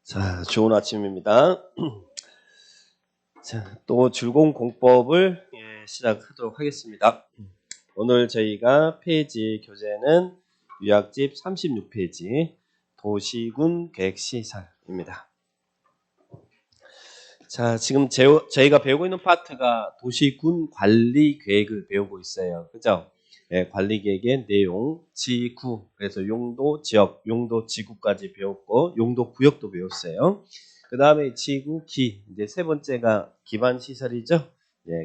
자, 좋은 아침입니다. 자, 또 즐거운 공법을 시작하도록 하겠습니다. 오늘 저희가 페이지 교재는 유학집 36페이지 도시군 계획시설입니다. 자, 지금 저희가 배우고 있는 파트가 도시군 관리 계획을 배우고 있어요. 그죠? 관리 계획의 내용, 지구, 그래서 용도, 지역, 용도, 지구까지 배웠고, 용도, 구역도 배웠어요. 그 다음에 지구, 이제 세 번째가 기반시설이죠.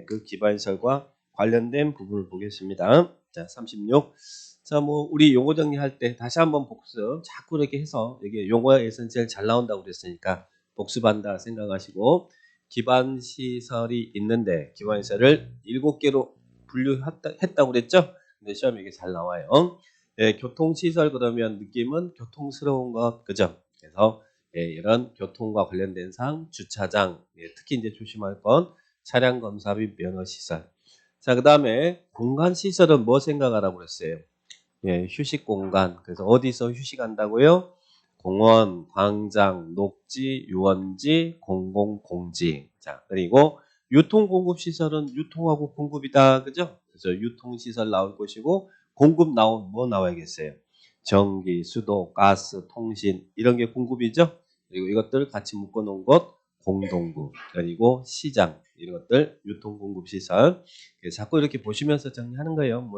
그 기반시설과 관련된 부분을 보겠습니다. 자, 36. 자, 우리 용어 정리할 때 다시 한번 복습, 자꾸 이렇게 해서, 여기 용어에서는 제일 잘 나온다고 그랬으니까, 복습한다 생각하시고, 기반시설이 있는데, 기반시설을 7개로 분류했다고 그랬죠? 근데 시험에 이게 잘 나와요. 교통시설 그러면 느낌은 교통스러운 것, 그죠? 그래서 이런 교통과 관련된 사항, 주차장, 특히 이제 조심할 건 차량 검사 및 면허시설. 자, 그 다음에 공간시설은 뭐 생각하라고 그랬어요? 휴식 공간. 그래서 어디서 휴식한다고요? 공원, 광장, 녹지, 유원지, 공공공지. 자, 그리고 유통공급시설은 유통하고 공급이다. 그죠? 그래서 유통시설 나올 것이고, 공급 뭐 나와야겠어요? 전기, 수도, 가스, 통신, 이런 게 공급이죠? 그리고 이것들 같이 묶어 놓은 것, 공동구, 그리고 시장, 이런 것들, 유통공급시설. 자꾸 이렇게 보시면서 정리하는 거예요.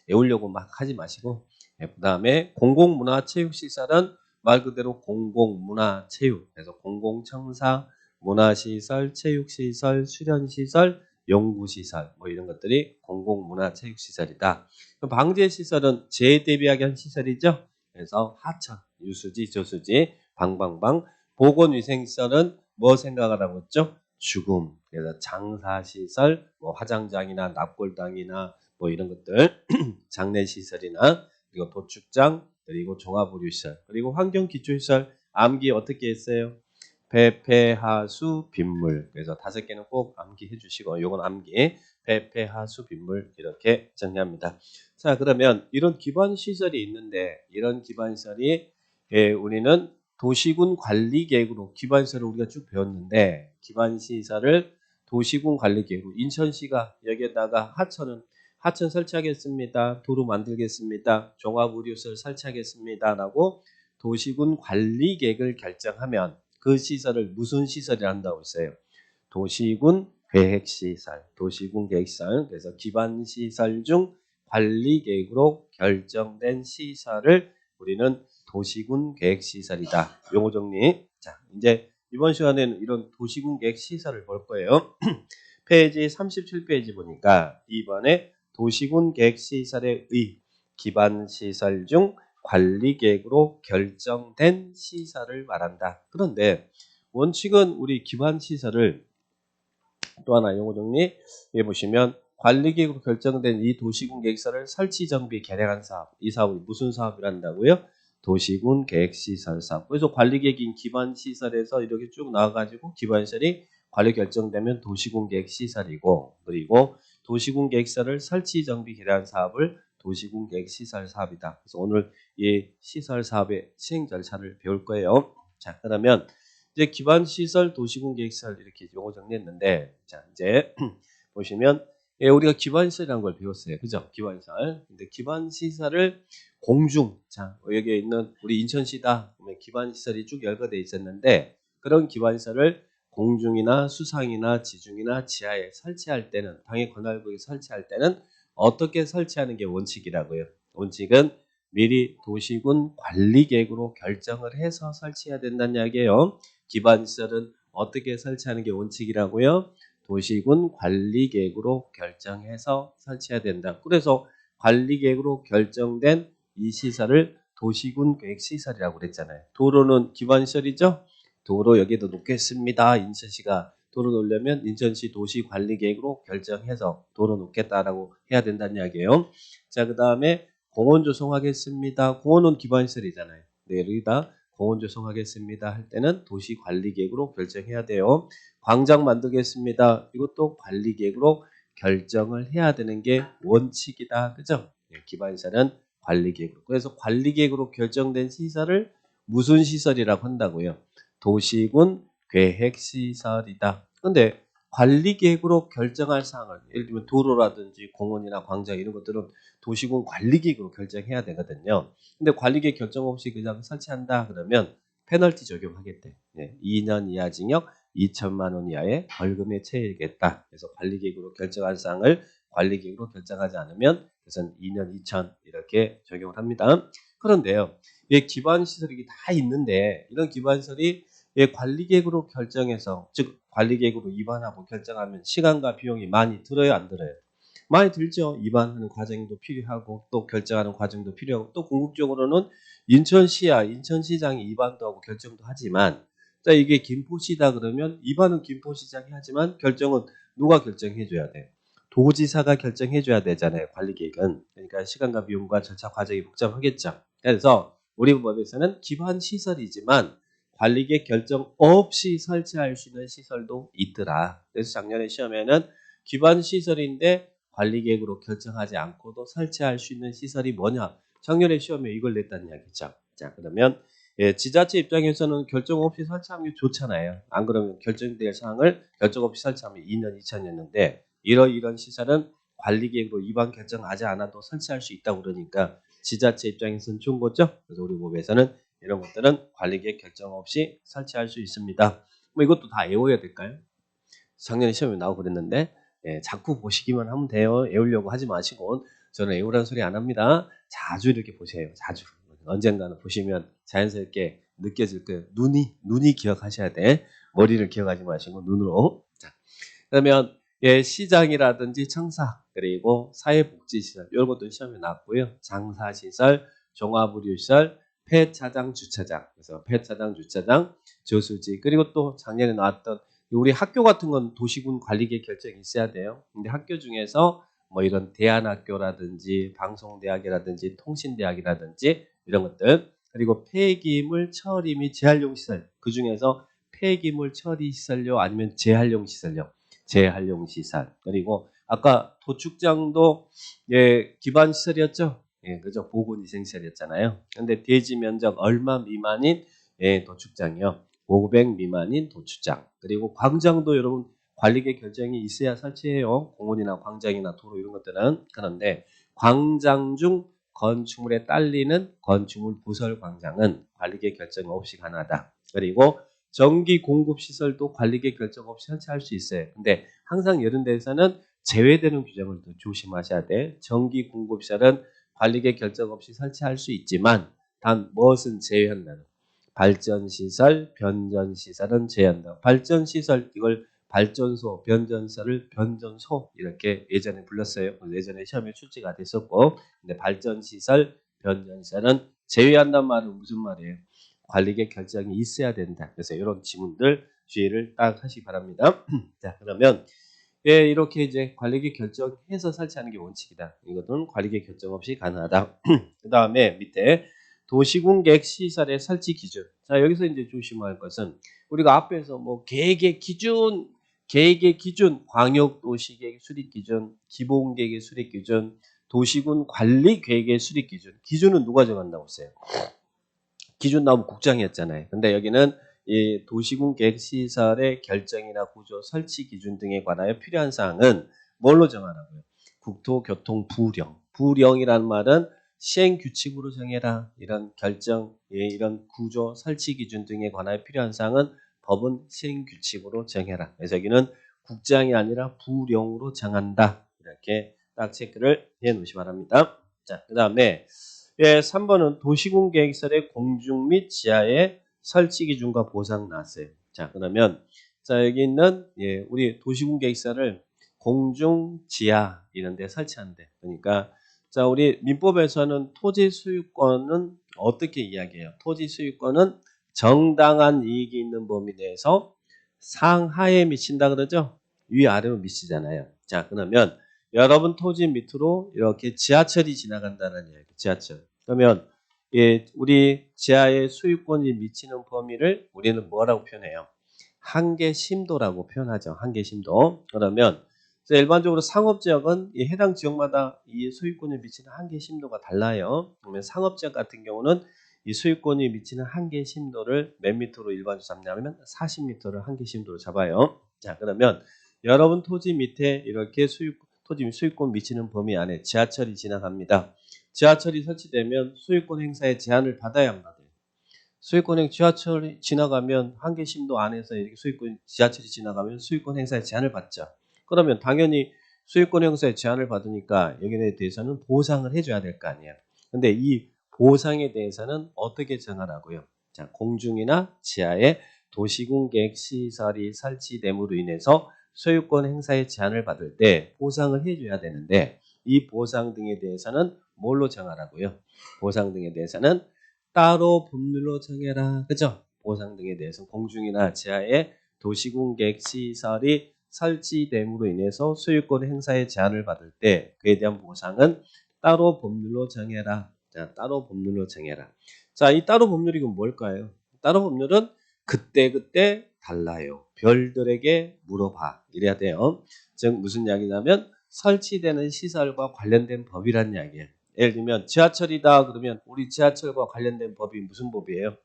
외우려고 막 하지 마시고. 그 다음에 공공문화체육시설은 말 그대로 공공문화체육. 그래서 공공청사, 문화시설, 체육시설, 수련시설, 연구시설 이런 것들이 공공문화체육시설이다. 방제시설은 재해 대비하게 한 시설이죠. 그래서 하천, 유수지, 저수지, 방방방. 보건위생시설은 뭐 생각하라고 했죠? 죽음. 그래서 장사시설, 화장장이나 납골당이나 이런 것들, 장례시설이나 그리고 도축장, 그리고 종합의료시설, 그리고 환경기초시설, 암기 어떻게 했어요? 배폐하수 빗물. 그래서 5개는 꼭 암기해 주시고, 요건 암기. 배폐하수 빗물 이렇게 정리합니다. 자, 그러면 이런 기반시설이 있는데, 이런 기반시설이 우리는 도시군 관리계획으로 기반시설을 우리가 쭉 배웠는데, 기반시설을 도시군 관리계획으로 인천시가 여기에다가 하천 설치하겠습니다. 도로 만들겠습니다. 종합의료시설 설치하겠습니다. 라고 도시군 관리계획을 결정하면 그 시설을 무슨 시설이라 한다고 했어요? 도시군 계획시설, 도시군 계획시설. 그래서 기반시설 중 관리계획으로 결정된 시설을 우리는 도시군 계획시설이다. 용어 정리. 자, 이제 이번 시간에는 이런 도시군 계획시설을 볼 거예요. 페이지 37페이지 보니까 이번에 도시군 계획시설의 기반시설 중 관리계획으로 결정된 시설을 말한다. 그런데 원칙은 우리 기반시설을 또 하나 용어 정리 해보시면 관리계획으로 결정된 이 도시군 계획시설을 설치, 정비, 개량한 사업. 이 사업을 무슨 사업을 한다고요? 도시군 계획시설 사업. 그래서 관리계획인 기반시설에서 이렇게 쭉 나와가지고 기반시설이 관리 결정되면 도시군 계획시설이고, 그리고 도시군 계획시설을 설치, 정비, 개량 사업을 도시군 계획시설 사업이다. 그래서 오늘 이 시설 사업의 시행 절차를 배울 거예요. 자, 그러면 이제 기반시설, 도시군 계획시설 이렇게 용어 정리했는데, 자, 이제 보시면 우리가 기반시설이라는 걸 배웠어요. 그죠? 기반시설. 근데 기반시설을 공중, 자, 여기에 있는 우리 인천시다 보면 기반시설이 쭉 열거되어 있었는데, 그런 기반시설을 공중이나 수상이나 지중이나 지하에 설치할 때는, 당해 관할구역에 설치할 때는 어떻게 설치하는 게 원칙이라고요? 원칙은 미리 도시군 관리계획으로 결정을 해서 설치해야 된다는 이야기예요. 기반시설은 어떻게 설치하는 게 원칙이라고요? 도시군 관리계획으로 결정해서 설치해야 된다. 그래서 관리계획으로 결정된 이 시설을 도시군 계획시설이라고 그랬잖아요. 도로는 기반시설이죠? 도로 여기도 놓겠습니다. 인천시가 도로 놓으려면 인천시 도시관리계획으로 결정해서 도로 놓겠다라고 해야 된다는 이야기예요. 자, 그 다음에 공원 조성하겠습니다. 공원은 기반시설이잖아요. 네, 여기다 공원 조성하겠습니다 할 때는 도시관리계획으로 결정해야 돼요. 광장 만들겠습니다. 이것도 관리계획으로 결정을 해야 되는 게 원칙이다. 그죠? 네, 기반시설은 관리계획으로. 그래서 관리계획으로 결정된 시설을 무슨 시설이라고 한다고요? 도시군 계획시설이다. 근데 관리계획으로 결정할 사항을 예를 들면 도로라든지 공원이나 광장 이런 것들은 도시군 관리계획으로 결정해야 되거든요. 근데 관리계획 결정 없이 그냥 설치한다 그러면 페널티 적용하겠대. 네, 2년 이하 징역 2천만 원 이하의 벌금에 처해야겠다. 그래서 관리계획으로 결정할 사항을 관리계획으로 결정하지 않으면 그것은 2년 2천 이렇게 적용을 합니다. 그런데요, 기반시설이 다 있는데 이런 기반시설이 관리계획으로 결정해서 즉 관리계획으로 입안하고 결정하면 시간과 비용이 많이 들어요, 안 들어요? 많이 들죠. 입안하는 과정도 필요하고 또 결정하는 과정도 필요하고 또 궁극적으로는 인천시야 인천시장이 입안도 하고 결정도 하지만 자 이게 김포시다 그러면 입안은 김포시장이 하지만 결정은 누가 결정해줘야 돼? 도지사가 결정해줘야 되잖아요. 관리계획은. 그러니까 시간과 비용과 절차 과정이 복잡하겠죠. 그래서 우리 법에서는 기반 시설이지만 관리계획 결정 없이 설치할 수 있는 시설도 있더라. 그래서 작년에 시험에는 기반 시설인데 관리계획으로 결정하지 않고도 설치할 수 있는 시설이 뭐냐? 작년에 시험에 이걸 냈다는 이야기죠. 자, 그러면 지자체 입장에서는 결정 없이 설치하는 게 좋잖아요. 안 그러면 결정될 사항을 결정 없이 설치하면 2년 2천이었는데 이런 시설은 관리계획으로 위반 결정하지 않아도 설치할 수 있다고 그러니까 지자체 입장에서는 좋은 거죠. 그래서 우리 법에서는 이런 것들은 관리계획 결정 없이 설치할 수 있습니다. 뭐 이것도 다 외워야 될까요? 작년에 시험에 나오고 그랬는데 자꾸 보시기만 하면 돼요. 외우려고 하지 마시고 저는 외우라는 소리 안 합니다. 자주 이렇게 보세요. 자주. 언젠가는 보시면 자연스럽게 느껴질 거예요. 눈이 기억하셔야 돼. 머리를 기억하지 마시고 눈으로. 자, 그러면 시장이라든지 청사 그리고 사회복지시설 이런 것도 시험에 나왔고요. 장사시설, 종합의료시설, 폐차장, 주차장. 그래서 폐차장, 주차장, 저수지 그리고 또 작년에 나왔던 우리 학교 같은 건 도시군 관리계획 결정이 있어야 돼요. 근데 학교 중에서 뭐 이런 대안학교라든지 방송대학이라든지 통신대학이라든지 이런 것들 그리고 폐기물 처리 및 재활용 시설 그 중에서 폐기물 처리 시설료 아니면 재활용 시설료 재활용 시설 그리고 아까 도축장도 기반 시설이었죠. 그죠 보건위생시설이었잖아요. 근데 대지 면적 얼마 미만인 도축장이요. 500 미만인 도축장 그리고 광장도 여러분 관리계획 결정이 있어야 설치해요. 공원이나 광장이나 도로 이런 것들은 그런데 광장 중 건축물에 딸리는 건축물 부설 광장은 관리계획 결정 없이 가능하다. 그리고 전기 공급 시설도 관리계획 결정 없이 설치할 수 있어요. 근데 항상 이런 데서는 제외되는 규정을 또 조심하셔야 돼. 전기 공급 시설은 관리계획 결정 없이 설치할 수 있지만 단 무엇은 제외한다는 발전시설, 변전시설은 제한다. 발전시설 이걸 발전소, 변전시설을 변전소 이렇게 예전에 불렀어요. 예전에 시험에 출제가 됐었고 근데 발전시설, 변전시설은 제외한다는 말은 무슨 말이에요? 관리계획 결정이 있어야 된다. 그래서 이런 지문들 주의를 딱 하시기 바랍니다. 자, 그러면 이렇게 이제 관리계획 결정해서 설치하는 게 원칙이다. 이것은 관리계획 결정 없이 가능하다. 그 다음에 밑에 도시군 계획 시설의 설치 기준. 자, 여기서 이제 조심할 것은 우리가 앞에서 뭐 계획의 기준, 광역도시계획 수립 기준, 기본계획의 수립 기준, 도시군 관리 계획의 수립 기준. 기준은 누가 정한다고 했어요? 기준 나오면 국장이었잖아요. 근데 여기는 이 도시군 계획 시설의 결정이나 구조, 설치 기준 등에 관하여 필요한 사항은 뭘로 정하라고요? 국토교통부령. 부령이라는 말은 시행 규칙으로 정해라. 이런 결정, 이런 구조, 설치 기준 등에 관하여 필요한 사항은 법은 시행 규칙으로 정해라. 그래서 여기는 국장이 아니라 부령으로 정한다. 이렇게 딱 체크를 해 놓으시 기 바랍니다. 자, 그 다음에 3번은 도시군 계획설의 공중 및 지하의 설치 기준과 보상 나왔어요. 자, 그러면 자 여기 있는 우리 도시군 계획설을 공중, 지하 이런 데 설치한대. 그러니까 자 우리 민법에서는 토지 소유권은 어떻게 이야기해요? 토지 소유권은 정당한 이익이 있는 범위 내에서 상하에 미친다 그러죠? 위아래로 미치잖아요. 자, 그러면 여러분 토지 밑으로 이렇게 지하철이 지나간다는 이야기. 지하철. 그러면 우리 지하의 소유권이 미치는 범위를 우리는 뭐라고 표현해요? 한계심도라고 표현하죠. 한계심도. 그러면 일반적으로 상업지역은 해당 지역마다 이 소유권에 미치는 한계심도가 달라요. 그러면 상업지역 같은 경우는 이 소유권이 미치는 한계 심도를 몇 미터로 일반적으로 잡냐면 40m를 한계 심도로 잡아요. 자, 그러면 여러분 토지 밑에 이렇게 토지 소유권 미치는 범위 안에 지하철이 지나갑니다. 지하철이 설치되면 소유권 행사에 제한을 받아야 안 받아요? 소유권 지하철이 지나가면 한계 심도 안에서 이렇게 지하철이 지나가면 소유권 행사에 제한을 받죠. 그러면 당연히 소유권 행사에 제한을 받으니까 여기에 대해서는 보상을 해줘야 될 거 아니에요. 근데 이 보상에 대해서는 어떻게 정하라고요? 자, 공중이나 지하에 도시군 계획 시설이 설치됨으로 인해서 소유권 행사에 제한을 받을 때 보상을 해줘야 되는데 이 보상 등에 대해서는 뭘로 정하라고요? 보상 등에 대해서는 따로 법률로 정해라. 그죠? 보상 등에 대해서 공중이나 지하에 도시군 계획 시설이 설치됨으로 인해서 소유권 행사에 제한을 받을 때 그에 대한 보상은 따로 법률로 정해라. 자, 따로 법률로 정해라. 자, 이 따로 법률이 그럼 뭘까요? 따로 법률은 그때그때 달라요. 별들에게 물어봐. 이래야 돼요. 즉 무슨 이야기냐면 설치되는 시설과 관련된 법이란 이야기예요. 예를 들면 지하철이다 그러면 우리 지하철과 관련된 법이 무슨 법이에요?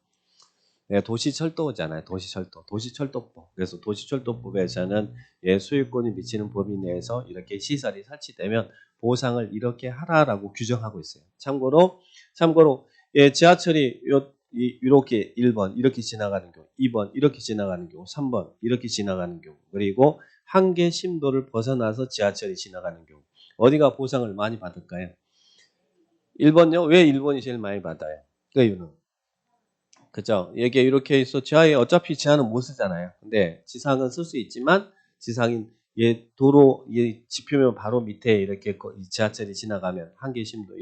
네, 도시철도잖아요. 도시철도. 도시철도법. 그래서 도시철도법에서는 소유권이 미치는 범위 내에서 이렇게 시설이 설치되면 보상을 이렇게 하라라고 규정하고 있어요. 참고로 지하철이 이렇게 1번 이렇게 지나가는 경우, 2번 이렇게 지나가는 경우, 3번 이렇게 지나가는 경우, 그리고 한계 심도를 벗어나서 지하철이 지나가는 경우 어디가 보상을 많이 받을까요? 1번요? 왜 1번이 제일 많이 받아요? 그 이유는 그죠? 이게 이렇게 있어. 지하에 어차피 지하는 못 쓰잖아요. 근데 지상은 쓸 수 있지만 지상인 도로 지표면 바로 밑에 이렇게 지하철이 지나가면 한계 심도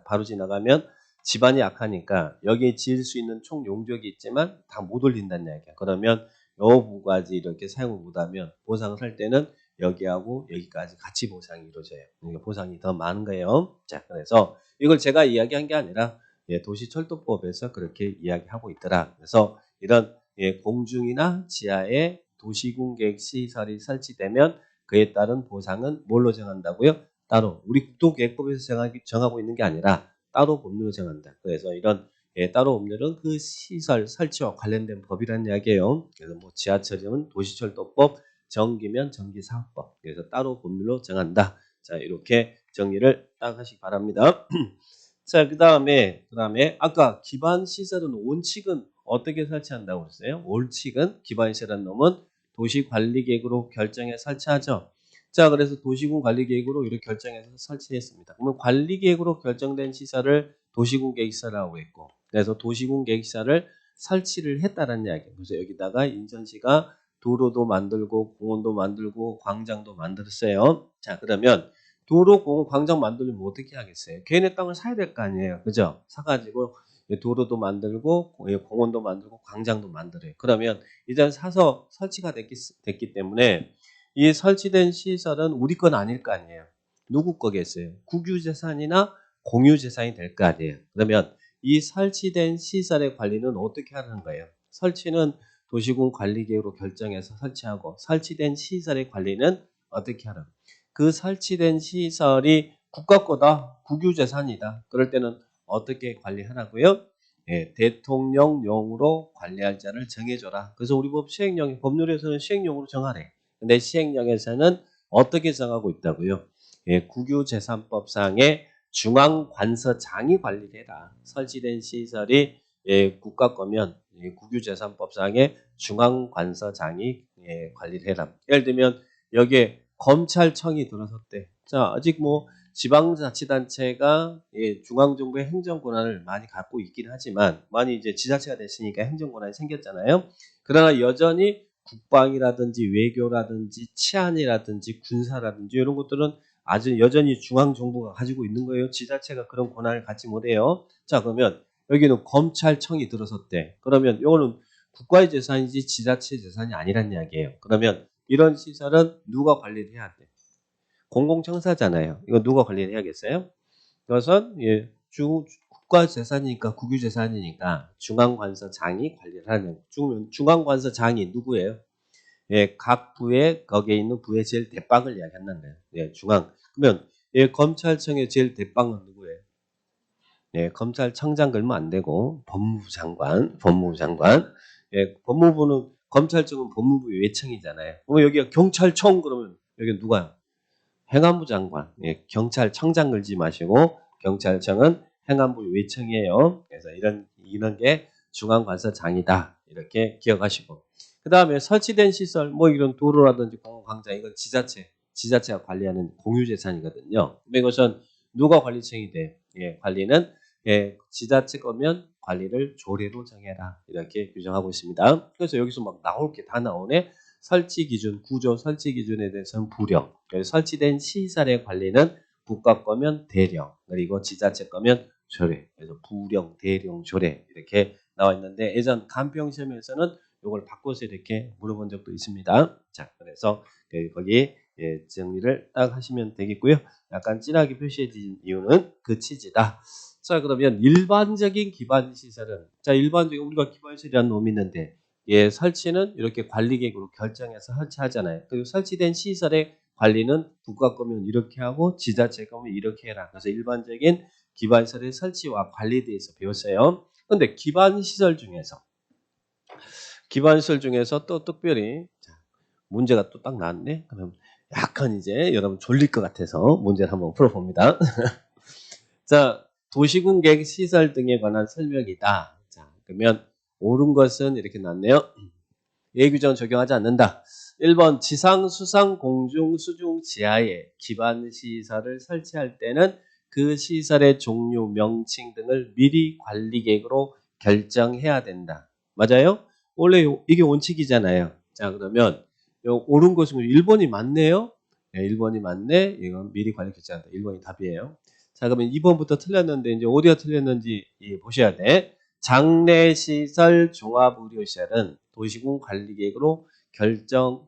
바로 지나가면 지반이 약하니까 여기에 지을 수 있는 총 용적이 있지만 다 못 올린다는 이야기야. 그러면 요 부까지 이렇게 사용을 못하면 보상을 할 때는 여기하고 여기까지 같이 보상이 이루어져요. 그러니까 보상이 더 많은 거예요. 자, 그래서 이걸 제가 이야기한 게 아니라 도시철도법에서 그렇게 이야기하고 있더라. 그래서 이런 공중이나 지하에 도시군계획 시설이 설치되면 그에 따른 보상은 뭘로 정한다고요? 따로 우리 국토계획법에서 정하고 있는 게 아니라 따로 법률로 정한다. 그래서 이런 따로 법률은 그 시설 설치와 관련된 법이라는 이야기예요. 그래서 뭐 지하철이면 도시철도법, 전기면 전기사업법. 그래서 따로 법률로 정한다. 자, 이렇게 정리를 딱 하시기 바랍니다. 자, 그다음에 아까 기반 시설은 원칙은 어떻게 설치한다고 했어요? 원칙은 기반 시설한 놈은 도시 관리 계획으로 결정해 설치하죠. 자, 그래서 도시군 관리 계획으로 이렇게 결정해서 설치했습니다. 그러면 관리 계획으로 결정된 시설을 도시군 계획시설이라고 했고, 그래서 도시군 계획시설을 설치를 했다는 이야기예요. 그래서 여기다가 인천시가 도로도 만들고 공원도 만들고 광장도 만들었어요. 자, 그러면 도로, 공원, 광장 만들려면 어떻게 하겠어요? 개인의 땅을 사야 될 거 아니에요. 그죠? 사가지고 도로도 만들고 공원도 만들고 광장도 만들어요. 그러면 이제 사서 설치가 됐기 때문에 이 설치된 시설은 우리 건 아닐 거 아니에요. 누구 거겠어요? 국유재산이나 공유재산이 될 거 아니에요. 그러면 이 설치된 시설의 관리는 어떻게 하는 거예요? 설치는 도시군 관리계획으로 결정해서 설치하고 설치된 시설의 관리는 어떻게 하는 거예요? 그 설치된 시설이 국가 거다, 국유재산이다. 그럴 때는 어떻게 관리하라고요? 대통령령으로 관리할 자를 정해줘라. 그래서 우리 법률에서는 시행령으로 정하래. 근데 시행령에서는 어떻게 정하고 있다고요? 국유재산법상의 중앙관서장이 관리를 해라. 설치된 시설이 국가 거면 국유재산법상의 중앙관서장이 관리를 해라. 예를 들면 여기에 검찰청이 들어섰대. 자, 아직 뭐 지방자치단체가 중앙정부의 행정권한을 많이 갖고 있긴 하지만 많이 이제 지자체가 됐으니까 행정권한이 생겼잖아요. 그러나 여전히 국방이라든지 외교라든지 치안이라든지 군사라든지 이런 것들은 아주 여전히 중앙정부가 가지고 있는 거예요. 지자체가 그런 권한을 갖지 못해요. 자, 그러면 여기는 검찰청이 들어섰대. 그러면 이거는 국가의 재산이지 지자체 재산이 아니란 이야기예요. 그러면 이런 시설은 누가 관리를 해야 돼? 공공청사잖아요. 이거 누가 관리를 해야겠어요? 그것은 국가 재산이니까 국유 재산이니까 중앙관서장이 관리를 하는 중앙관서장이 누구예요? 각 부에 거기에 있는 부의 제일 대빵을 이야기한다는 거예요. 중앙. 그러면 검찰청의 제일 대빵은 누구예요? 예, 검찰청장 걸면 안 되고 법무부 장관. 예, 법무부는 검찰청은 법무부 외청이잖아요. 여기가 경찰청 그러면 여기 누가요? 행안부 장관. 예, 경찰청장 걸지 마시고 경찰청은 행안부 외청이에요. 그래서 이런 게 중앙관서장이다. 이렇게 기억하시고. 그다음에 설치된 시설 뭐 이런 도로라든지 공공광장 이건 지자체가 관리하는 공유재산이거든요. 근데 이것은 누가 관리청이 돼? 예, 관리는 예, 지자체 거면 관리를 조례로 정해라. 이렇게 규정하고 있습니다. 그래서 여기서 막 나올 게 다 나오네. 설치 기준, 구조 설치 기준에 대해서는 부령, 설치된 시설의 관리는 국가 거면 대령, 그리고 지자체 거면 조례. 그래서 부령, 대령, 조례 이렇게 나와 있는데 예전 간평 시험에서는 이걸 바꿔서 이렇게 물어본 적도 있습니다. 자, 그래서 거기 예, 정리를 딱 하시면 되겠고요. 약간 진하게 표시해 진 이유는 그 취지다. 자, 그러면 일반적인 기반 시설은 자, 일반적인 우리가 기반 시설이라는 놈이 있는데 예, 설치는 이렇게 관리계획으로 결정해서 설치하잖아요. 그리고 설치된 시설의 관리는 국가 거면 이렇게 하고 지자체 거면 이렇게 해라. 그래서 일반적인 기반시설의 설치와 관리에 대해서 배웠어요. 그런데 기반시설 중에서 또 특별히 자, 문제가 또 딱 나왔네. 그럼 약간 이제 여러분 졸릴 것 같아서 문제를 한번 풀어봅니다. 자, 도시군 계획 시설 등에 관한 설명이다. 자, 그러면 옳은 것은 이렇게 나왔네요. 예규정 적용하지 않는다. 1번 지상, 수상, 공중, 수중, 지하에 기반 시설을 설치할 때는 그 시설의 종류, 명칭 등을 미리 관리 계획으로 결정해야 된다. 맞아요? 원래 이게 원칙이잖아요. 자, 그러면 옳은 것은 1번이 맞네요. 네, 1번이 맞네. 이건 미리 관리 결정한다. 1번이 답이에요. 자, 그러면 2번부터 틀렸는데 이제 어디가 틀렸는지 보셔야 돼. 장례시설 종합의료시설은 도시군 관리계획으로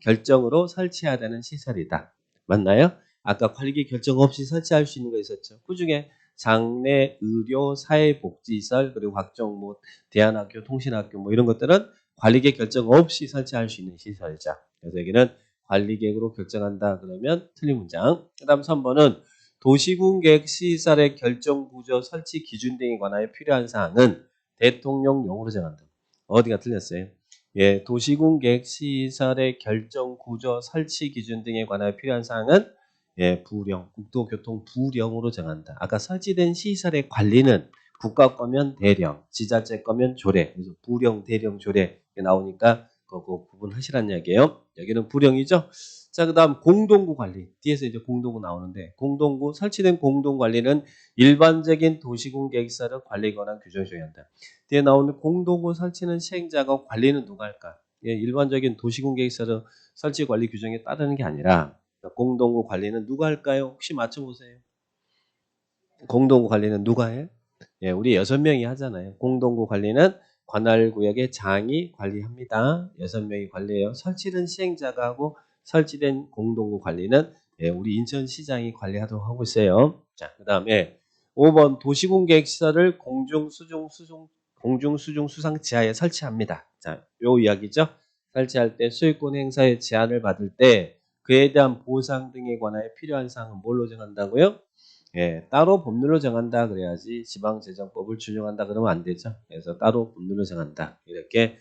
결정으로 설치해야 되는 시설이다. 맞나요? 아까 관리계획 결정 없이 설치할 수 있는 거 있었죠. 그중에 장례, 의료, 사회복지시설 그리고 각종 뭐 대안학교, 통신학교 뭐 이런 것들은 관리계획 결정 없이 설치할 수 있는 시설이죠. 그래서 여기는 관리계획으로 결정한다 그러면 틀린 문장. 그 다음 3번은 도시군 계획 시설의 결정 구조 설치 기준 등에 관하여 필요한 사항은 대통령령으로 정한다. 어디가 틀렸어요? 예, 도시군 계획 시설의 결정 구조 설치 기준 등에 관하여 필요한 사항은 예, 부령, 국토교통 부령으로 정한다. 아까 설치된 시설의 관리는 국가 거면 대령, 지자체 거면 조례. 그래서 부령, 대령, 조례 나오니까 그거 구분하시라는 이야기예요. 여기는 부령이죠. 자, 그다음 공동구 관리. 뒤에서 이제 공동구 나오는데 설치된 공동 관리는 일반적인 도시군 계획사를 관리 권한 규정을 정한다. 뒤에 나오는 공동구 설치는 시행자가 관리는 누가 할까? 예, 일반적인 도시군 계획사를 설치 관리 규정에 따르는 게 아니라 공동구 관리는 누가 할까요? 혹시 맞춰보세요. 공동구 관리는 누가 해? 예, 우리 6명이 하잖아요. 공동구 관리는 관할구역의 장이 관리합니다. 6명이 관리해요. 설치는 시행자가 하고 설치된 공동구 관리는 예, 우리 인천시장이 관리하도록 하고 있어요. 자, 그 다음에 5번 도시군계획시설을 공중, 수중, 수상 지하에 설치합니다. 자, 요 이야기죠. 설치할 때 소유권 행사의 제한을 받을 때 그에 대한 보상 등에 관하여 필요한 사항은 뭘로 정한다고요? 예, 따로 법률로 정한다 그래야지 지방재정법을 준용한다 그러면 안 되죠. 그래서 따로 법률로 정한다. 이렇게